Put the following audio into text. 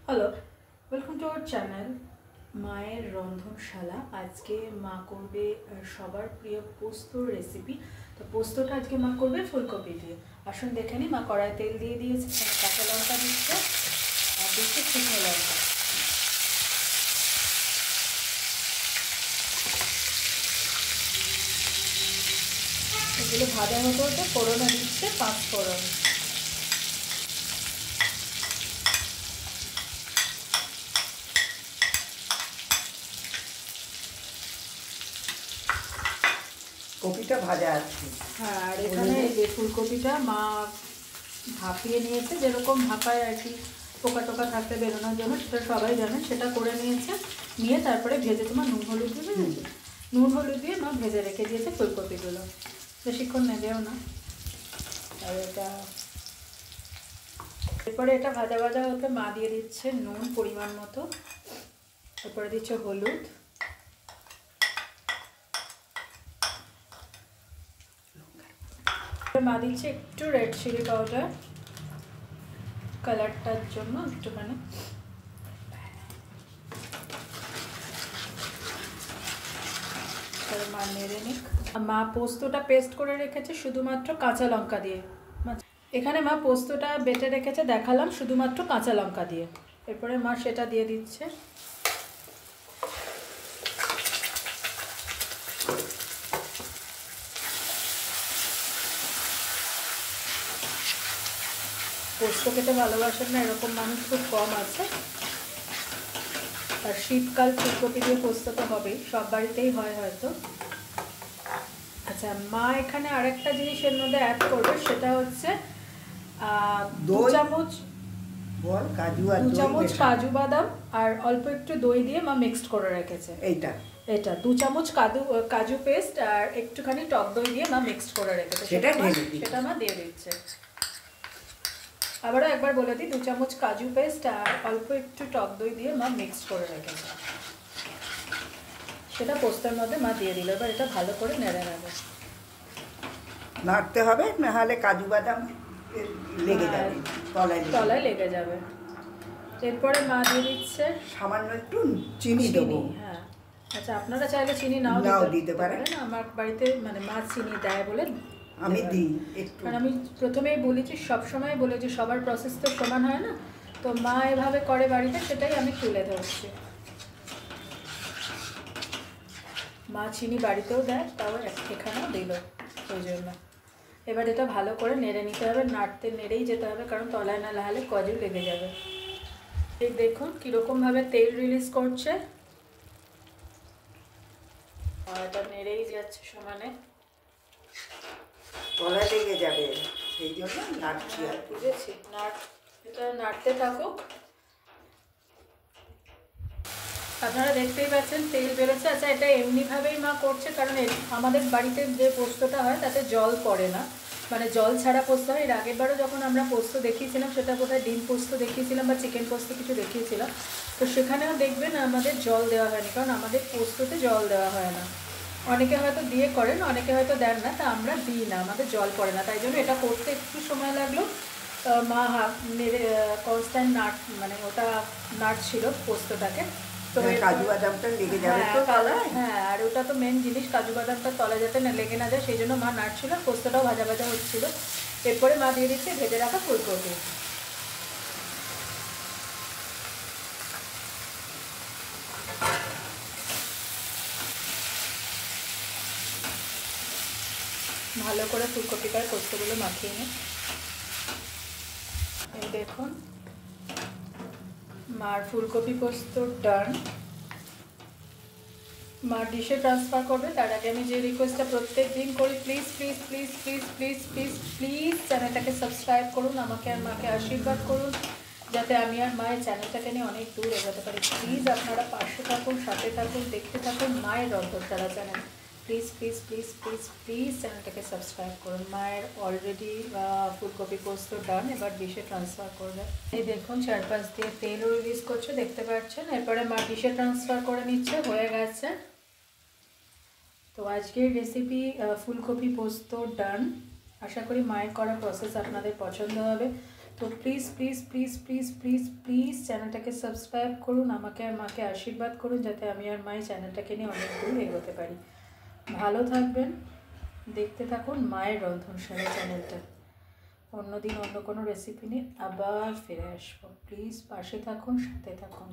Hello, welcome to our channel মায়ের রন্ধনশালা। আজকে মা করবে সবার প্রিয় পোস্তর রেসিপি। তো পোস্তটা আজকে মা করবে ফুলকপি দিয়ে। আসুন দেখে নিই। মা কড়াই তেল দিয়ে দিয়েছে, কাঁচা লঙ্কা দিচ্ছে আর দিচ্ছে শুকনো লঙ্কা। এগুলো ভাজা হতে হতে ফোড়নে দিচ্ছে 5 ফোড়ন। কপিটা ভাজা আছে। হ্যাঁ, আর এখানে যে ফুলকপিটা মা ভাপিয়ে নিয়েছে, যেরকম ভাপায় আর কি, পোকা টোকা থাকতে বেরোনোর জন্য, সেটা সবাই জানেন। সেটা করে নিয়েছে, নিয়ে তারপরে ভেজে তোমার নুন হলুদ দিয়ে নুন হলুদ দিয়ে মা ভেজে রেখে দিয়েছে ফুলকপিগুলো। বেশিক্ষণ নেবেও না। আর এরপরে এটা ভাজা ভাজা হতে মা দিয়ে দিচ্ছে নুন পরিমাণ মতো, তারপরে দিচ্ছে হলুদ, মা দিচ্ছে একটু রেড চিলি পাউডার কালারটার জন্য একটুখানি। মা নেড়ে নিক। মা পোস্তটা পেস্ট করে রেখেছে শুধুমাত্র কাঁচা লঙ্কা দিয়ে। এখানে মা পোস্তটা বেটে রেখেছে, দেখালাম, শুধুমাত্র কাঁচা লঙ্কা দিয়ে। এরপরে মা সেটা দিয়ে দিচ্ছে। পোস্ত খেতে ভালোবাসেন না এরকম মানুষ খুব কম আছে। আর শীতকাল ফুলকপি দিয়ে পোস্ত তো হবেই, সব বাড়িতেই হয় হয়তো। আচ্ছা, মা এখানে আরেকটা জিনিস এর মধ্যে অ্যাড করবে, সেটা হচ্ছে 2 চামচ কাজু বাদাম আর অল্প একটু দই দিয়ে মা মিক্সড করে রেখেছে। এটা 2 চামচ কাজু পেস্ট আর একটুখানি টক দই দিয়ে মা মিক্সড করে রেখেছে, সেটা মা দিয়ে দিচ্ছে। আবারও একবার বলে দিই, 2 চামচ কাজু পেস্ট আর অল্প একটু টক দই দিয়ে মা মিক্সড করে রেখেছে, সেটা পোস্তের মধ্যে মা দিয়ে দিল। এবার এটা ভালো করে নেড়ে নেবে, নাড়তে হবে, নাহলে কাজু বাদাম লেগে যাবে, তলায় লেগে যাবে। এরপরে মা দিয়ে দিচ্ছে সামান্য একটু চিনি দেবো। হ্যাঁ, আচ্ছা, আপনারা চাইলে চিনি নাও দিতে পারেন। আমার বাড়িতে মানে মা চিনি দেয় বলে আমি দিই একটু। কারণ আমি প্রথমেই বলেছি, সবসময় বলে যে সবার প্রসেস তো সমান হয় না, তো মা এভাবে করে বাড়িতে, সেটাই আমি তুলে ধরছি। মা চিনি বাড়িতেও দেয়, তাও এখানেও দিল, ওই জন্য। এবার এটা ভালো করে নেড়ে নিতে হবে, নেড়েই যেতে হবে, কারণ তলায় না লাগালে কাজু লেগে যাবে। এই দেখুন কীরকমভাবে তেল রিলিজ করছে, আর এটা নেড়েই যাচ্ছে সমানে, তলায় লেগে যাবে, সেই জন্য নাড়ছি। আর বুঝেছি, এটা নাড়তে থাকুক। আপনারা দেখতেই পাচ্ছেন তেল বেরোচ্ছে। আচ্ছা, এটা এমনিভাবেই মা করছে, কারণ আমাদের বাড়িতে যে পোস্তটা হয় তাতে জল পড়ে না, মানে জল ছাড়া পোস্ত হয়। এর আগেরবারও যখন আমরা পোস্ত দেখিয়েছিলাম, সেটা বোধহয় ডিম পোস্ত দেখিয়েছিলাম বা চিকেন পোস্ত কিছু দেখিয়েছিলাম, তো সেখানেও দেখবেন আমাদের জল দেওয়া হয়নি, কারণ আমাদের পোস্ততে জল দেওয়া হয় না। অনেকে হয়তো দিয়ে করেন, অনেকে হয়তো দেন না, তা আমরা দিই না, আমাদের জল পড়ে না। তাই জন্য এটা করতে একটু সময় লাগলো। মা কনস্ট্যান্ট মানে ওটা নাড়ছিল পোস্তটাকে। তো কাজু বাদামটা লেগে যাবে তো তলায়। হ্যাঁ, আর ওটা তো মেন জিনিস, কাজু বাদামটা তলায় যাতে না লেগে না যায়, সেই জন্য মা নাড়ছিল, পোস্তটাও ভাজা ভাজা হচ্ছিল। এরপরে মা দিয়ে দিচ্ছে ভেজে রাখা ফুলকপি। ভালো করে ফুলকপিটার পোস্তগুলো মাখিয়ে নিই। এই দেখুন মার ফুলকপি পোস্ত ডান। মা ডিশে ট্রান্সফার করবে, তার আগে আমি যে রিকোয়েস্টটা প্রত্যেক দিন করি, please please please please please please please চ্যানেলটাকে সাবস্ক্রাইব করুন, আমাকে আর মাকে আশীর্বাদ করুন, যাতে আমি আর মায়ের চ্যানেলটাকে নিয়ে অনেক দূর এগোতে পারি। প্লিজ আপনারা পাশে থাকুন, সাথে থাকুন, দেখতে থাকুন মায়ের রন্ধনশালা channel. Please please please please please চ্যানেলটাকে সাবস্ক্রাইব করুন। মায়ের অলরেডি ফুলকপি পোস্ত ডান, এবার ডিশে ট্রান্সফার করবে। এই দেখুন চারপাশ দিয়ে তেলও রিলিজ করছে, দেখতে পাচ্ছেন। এরপরে মা ডিশে ট্রান্সফার করে নিচ্ছে, হয়ে গেছে। তো আজকের রেসিপি ফুলকপি পোস্ত ডান। আশা করি মায়ের করা প্রসেস আপনাদের পছন্দ হবে। তো please please please please please please চ্যানেলটাকে সাবস্ক্রাইব করুন, আমাকে আর মাকে আশীর্বাদ করুন যাতে আমি আর মায়ের চ্যানেলটাকে নিয়ে অনেক দূর এগোতে পারি। ভালো থাকবেন, দেখতে থাকুন মায়ের রন্ধনশালা চ্যানেলটা। অন্যদিন অন্য কোনো রেসিপি নিয়ে আবার ফিরে আসবো। প্লিজ পাশে থাকুন, সাথে থাকুন।